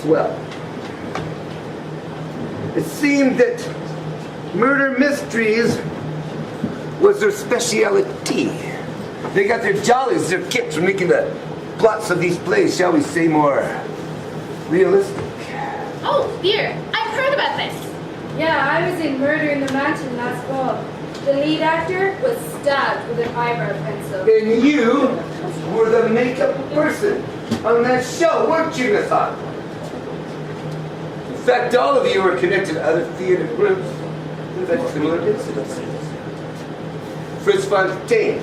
Swell. It seemed that murder mysteries was their speciality. They got their jollies, their kicks from making the plots of these plays, shall we say, more realistic. Oh, dear. I've heard about this. Yeah, I was in Murder in the Mansion last fall. The lead actor was stabbed with an eyebrow pencil. And you were the makeup person on that show, weren't you, Miss Hart? In fact, all of you were connected to other theater groups with had similar incidents. Fritz Fontaine,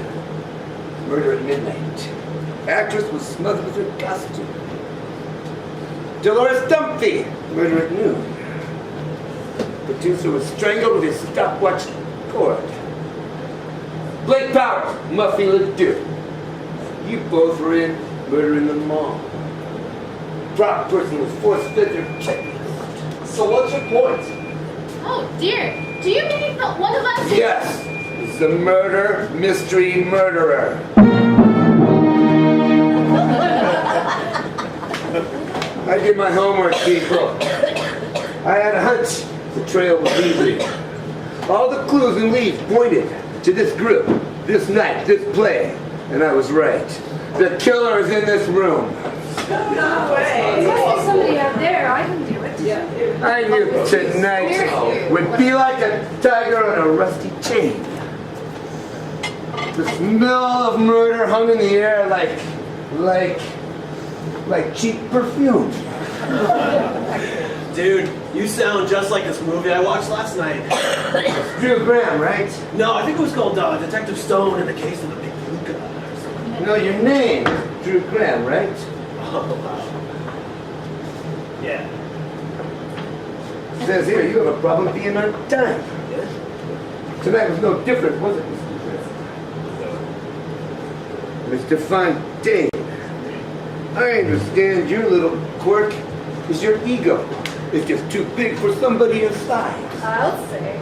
murder at midnight. Actress was smothered with her costume. Dolores Dumphy, murder at noon. Producer was strangled with his stopwatch cord. Blake Powers, Muffy Ledoux. You both were in Murder in the Mall. Prop person was forced fed their checklist. So what's your point? Oh, dear. Do you mean that one of us is... Yes, it's the murder mystery murderer. I did my homework, people. I had a hunch the trail would lead me. All the clues and leads pointed to this group, this night, this play, and I was right. The killer is in this room. No way. There must be somebody out there. I can do it. Yeah. I knew tonight would be like a tiger on a rusty chain. The smell of murder hung in the air like cheap perfume. Dude, you sound just like this movie I watched last night. Drew Graham, right? No, I think it was called Detective Stone in the Case of the Big Blue Guy or something. No, your name is Drew Graham, right? Oh, wow. Yeah. It says here you have a problem being on time. Yeah? Tonight was no different, was it, Mr. Graham? Mr. Fontaine, I understand your little quirk is your ego. It's just too big for somebody your size. I'll say.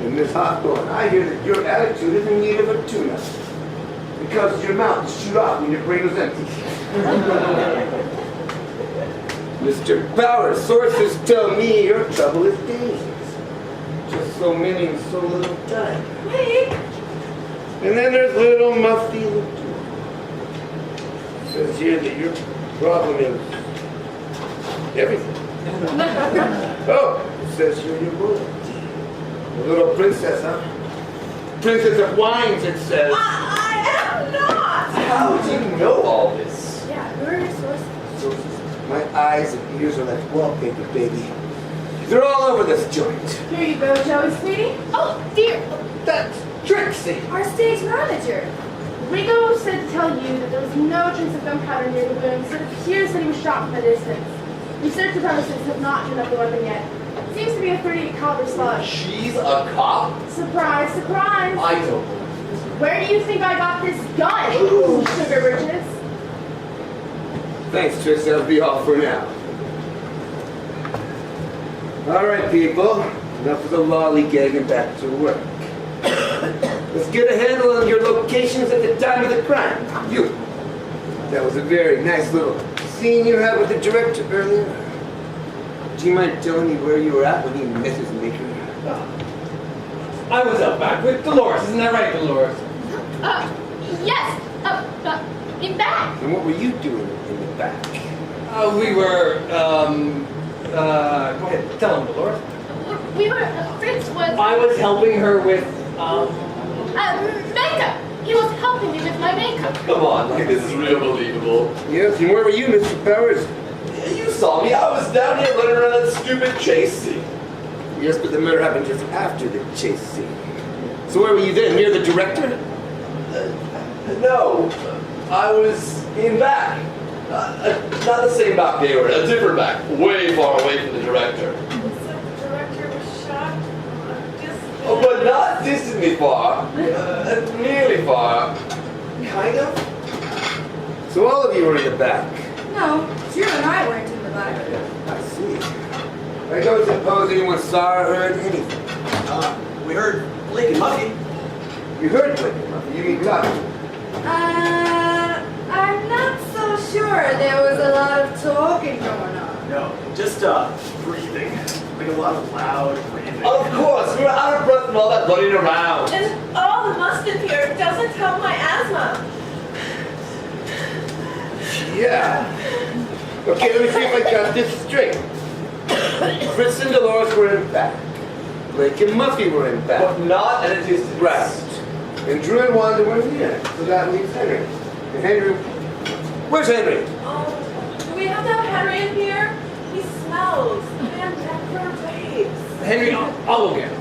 And Miss Hawthorne, I hear that your attitude is in need of a tune-up. It causes your mouth to shoot off when your brain is empty. Mr. Powers, sources tell me your trouble is days. Just so many in so little time. Wait. And then there's little Muffy Ledoux. It says here that your problem is everything. Oh, it says you're your royalty. The little princess, huh? Princess of wines, it says. I am not. How do you know all this? Yeah, who are your sources? Sources. My eyes and ears are like wallpaper, baby. They're all over this joint. Here you go, Joey, sweetie. Oh, dear. That's Trixie. Our stage manager. Rigo said to tell you that there was no trace of gunpowder near the wound, so it appears that he was shot from a distance. We searched the premises, have not turned up the weapon yet. Seems to be a .38 caliber slug. She's a cop? Surprise, surprise! I don't. Where do you think I got this gun, sugar britches? Thanks, Trish. That'll be all for now. All right, people. Enough of the lollygagging, back to work. Let's get a handle on your locations at the time of the crime. You. That was a very nice little scene you had with the director earlier. Do you mind telling me where you were at when he met his maker? I was out back with Dolores, isn't that right, Dolores? Yes. In back. And what were you doing in the back? We were, go ahead, tell him, Dolores. We were... Fritz was... I was helping her with, makeup. He was helping me with my makeup. Come on, like this is real believable. Yes, and where were you, Mr. Powers? You saw me. I was down here running around that stupid chase scene. Yes, but the murder happened just after the chase scene. So where were you then? Near the director? No, I was in back. Not the same back they were, a different back, way far away from the director. The director was shot. Oh, but not distantly far. Nearly far. Kind of. So all of you were in the back. No, Drew and I weren't in the back. I see. I don't suppose anyone saw or heard anything. We heard Blake and Muffy. You heard Blake and Muffy. You mean Tommy? sure there was a lot of talking going on. No, just breathing. Like a lot of loud breathing. Of course, we were out of breath from all that running around. And all the must in here doesn't help my asthma. Yeah. Okay, let me see if I got this straight. Fritz and Dolores were in back. Blake and Muffy were in back. But not at a distance. Right. And Drew and Wanda were in here. So that leaves Henry. And Henry... Where's Henry? Oh, do we have to have Henry in here? He smells and never waves. Henry, I'll go get him.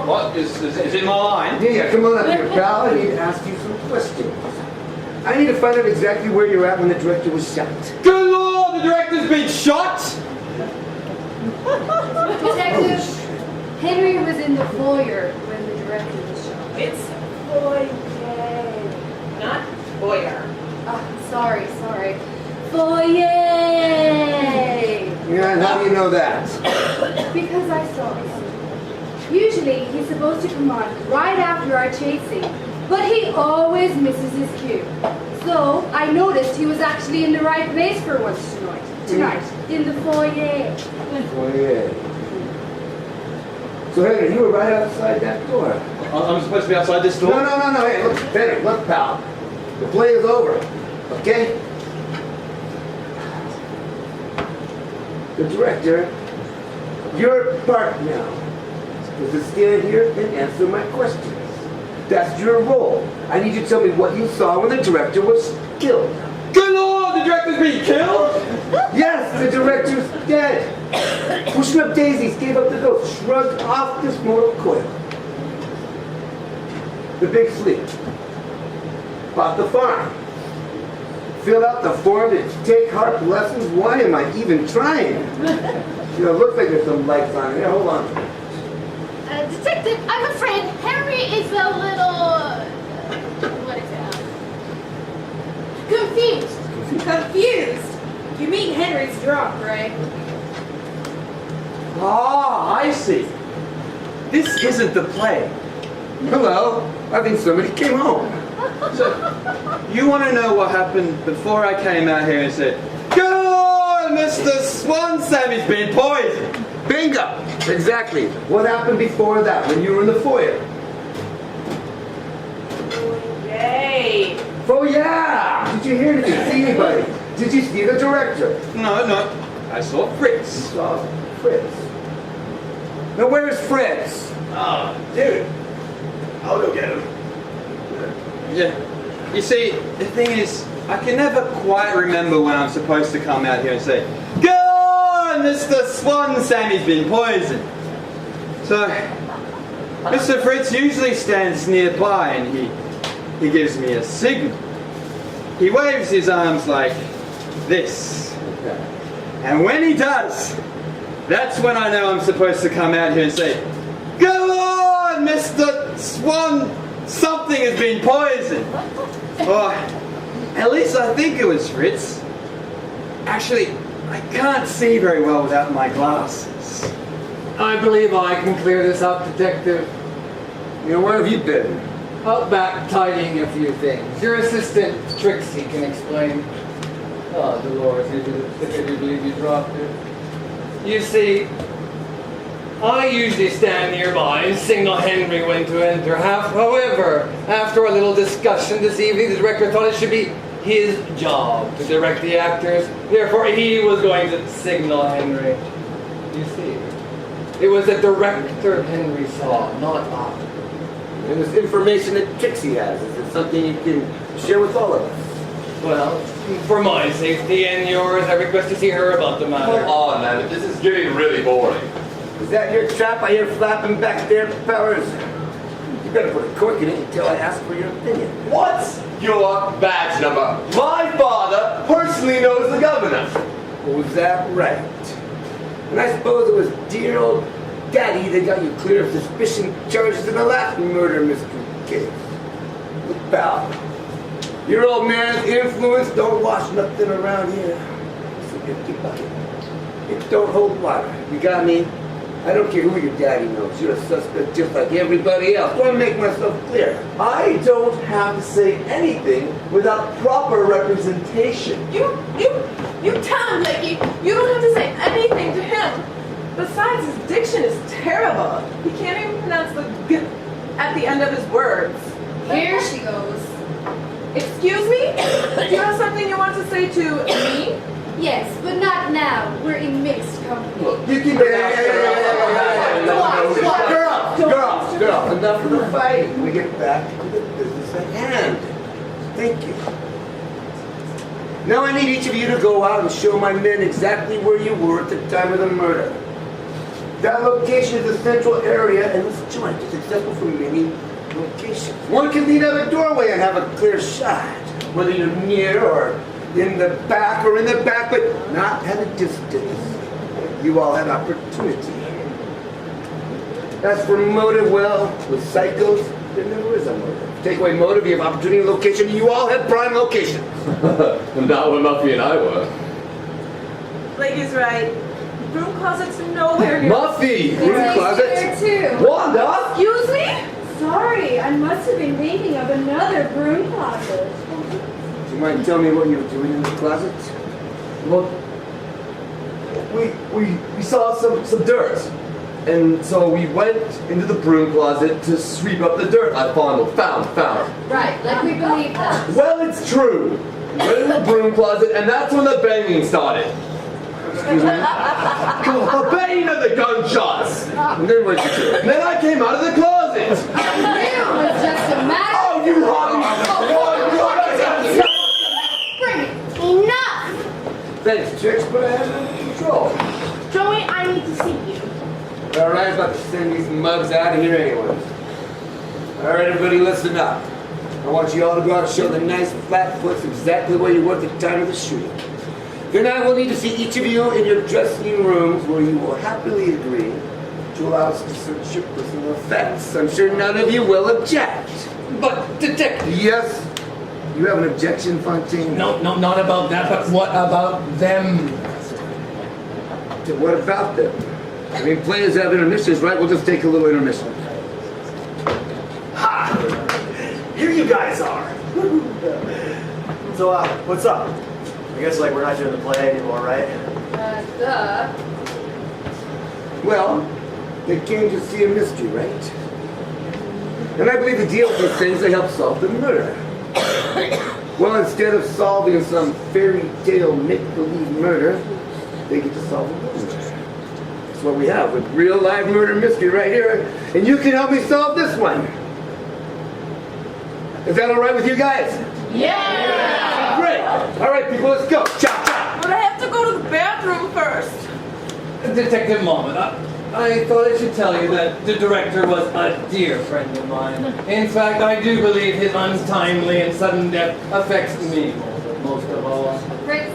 What? Is it my line? Yeah, come on up here, pal. I need to ask you some questions. I need to find out exactly where you're at when the director was shot. Good Lord, the director's been shot! Detective, Henry was in the foyer when the director was shot. It's foyer, not foyer. Sorry. Foyer! Yeah, and how do you know that? Because I saw it. Usually, he's supposed to come on right after our chase scene, but he always misses his cue. So, I noticed he was actually in the right place for once tonight, in the foyer. Oh, yeah. So, Henry, you were right outside that door. I'm supposed to be outside this door? No. Hey, look, Henry, look, pal. The play is over, okay? The director, your part now is to stand here and answer my questions. That's your role. I need you to tell me what you saw when the director was killed. Good Lord, the director's been killed? Yes, the director's dead. Pushing up daisies, gave up the ghost, shrugged off this mortal coil. The big sleep. Bought the farm. Filled out the form to take harp lessons. Why am I even trying? You know, it looks like there's some lights on here. Hold on. Detective, I'm afraid Henry is a little... what is it? Confused. Confused? You mean Henry's drunk, right? Ah, I see. This isn't the play. Hello. I think somebody came home. So, you want to know what happened before I came out here and said, "Good Lord, Mr. Swan Sammy's been poisoned"? Bingo. Exactly. What happened before that when you were in the foyer? Yay. Oh, yeah. Did you hear? Did you see anybody? Did you see the director? No. I saw Fritz. You saw Fritz. Now, where's Fritz? Oh, dude. I'll go get him. Yeah. You see, the thing is, I can never quite remember when I'm supposed to come out here and say, "Go on, Mr. Swan Sammy's been poisoned." So, Mr. Fritz usually stands nearby and he gives me a signal. He waves his arms like this. And when he does, that's when I know I'm supposed to come out here and say, "Go on, Mr. Swan, something has been poisoned." Or at least I think it was Fritz. Actually, I can't see very well without my glasses. I believe I can clear this up, Detective. You know, where have you been? Out back tidying a few things. Your assistant, Trixie, can explain. Oh, Dolores, I do believe you dropped it. You see, I usually stand nearby and signal Henry when to enter. However, after a little discussion this evening, the director thought it should be his job to direct the actors. Therefore, he was going to signal Henry. You see, it was the director Henry saw, not I. And this information that Trixie has, is it something you can share with all of us? Well, for my safety and yours, I request to see her about the matter. Come on, man. This is getting really boring. Is that your trap I hear flapping back there, fellas? You better put a cork in it until I ask for your opinion. What's your badge number? My father personally knows the governor. Was that right? And I suppose it was dear old Daddy that got you clear of suspicion charges in the last murder mystery case. Look, pal, your old man's influence don't wash nothing around here. It's an empty bucket. It don't hold water. You got me? I don't care who your daddy knows. You're a suspect just like everybody else. Do I make myself clear? I don't have to say anything without proper representation. You tell him, Blakey. You don't have to say anything to him. Besides, his diction is terrible. He can't even pronounce the g at the end of his words. Here she goes. Excuse me? Do you have something you want to say to me? Yes, but not now. We're in mixed company. Look, you keep it. Girls, enough of the fighting. We get back to the business at hand. Thank you. Now I need each of you to go out and show my men exactly where you were at the time of the murder. That location is the central area, and this joint is accessible from many locations. One can lean out a doorway and have a clear shot, whether you're near or in the back, but not at a distance. You all had opportunity. As for motive, well, with psychos, there never is a motive. Take away motive, you have opportunity and location, you all had prime location. Not what Muffy and I were. Blakey's right. Broom closet's nowhere near. Muffy! Room closet. Here too. Wanda! Excuse me? Sorry, I must have been thinking of another broom closet. Do you mind telling me what you were doing in the closet? Well, we saw some dirt. And so we went into the broom closet to sweep up the dirt I found. Right, like we believe that. Well, it's true. We went in the broom closet, and that's when the banging started. Excuse me? The banging of the gunshots. And then what did you do? And then I came out of the closet. It was just a matter. Oh, you hobby! Bring it. Enough! Thanks, chicks, but I have no control. Joey, I need to see you. All right, I'm about to send these mugs out of here anyway. All right, everybody, listen up. I want you all to go out and show the nice flatfoots exactly where you were at the time of the shooting. Then I will need to see each of you in your dressing rooms where you will happily agree to allow us to search your personal effects. I'm sure none of you will object. But, detective. Yes? You have an objection, Fontaine? No, not about that, but what about them? What about them? I mean, players have intermissions, right? We'll just take a little intermission. Ha! Here you guys are. So, what's up? I guess like we're not doing the play anymore, right? Duh. Well, they came to see a mystery, right? And I believe the deal with these things, they help solve the murder. Well, instead of solving some fairy tale make-believe murder, they get to solve a murder. That's what we have, with real live murder mystery right here. And you can help me solve this one. Is that all right with you guys? Yeah! Great. All right, people, let's go. Chop, chop. But I have to go to the bathroom first. Detective Marmot, I thought I should tell you that the director was a dear friend of mine. In fact, I do believe his untimely and sudden death affects me most of all. Fritz,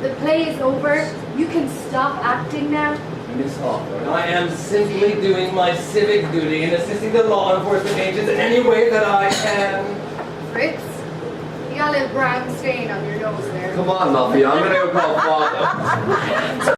the play is over. You can stop acting now. Miss Hawthorne, I am simply doing my civic duty in assisting the law enforcement agents in any way that I can. Fritz, you got a little brown stain on your nose there. Come on, Muffy, I'm gonna go call Father.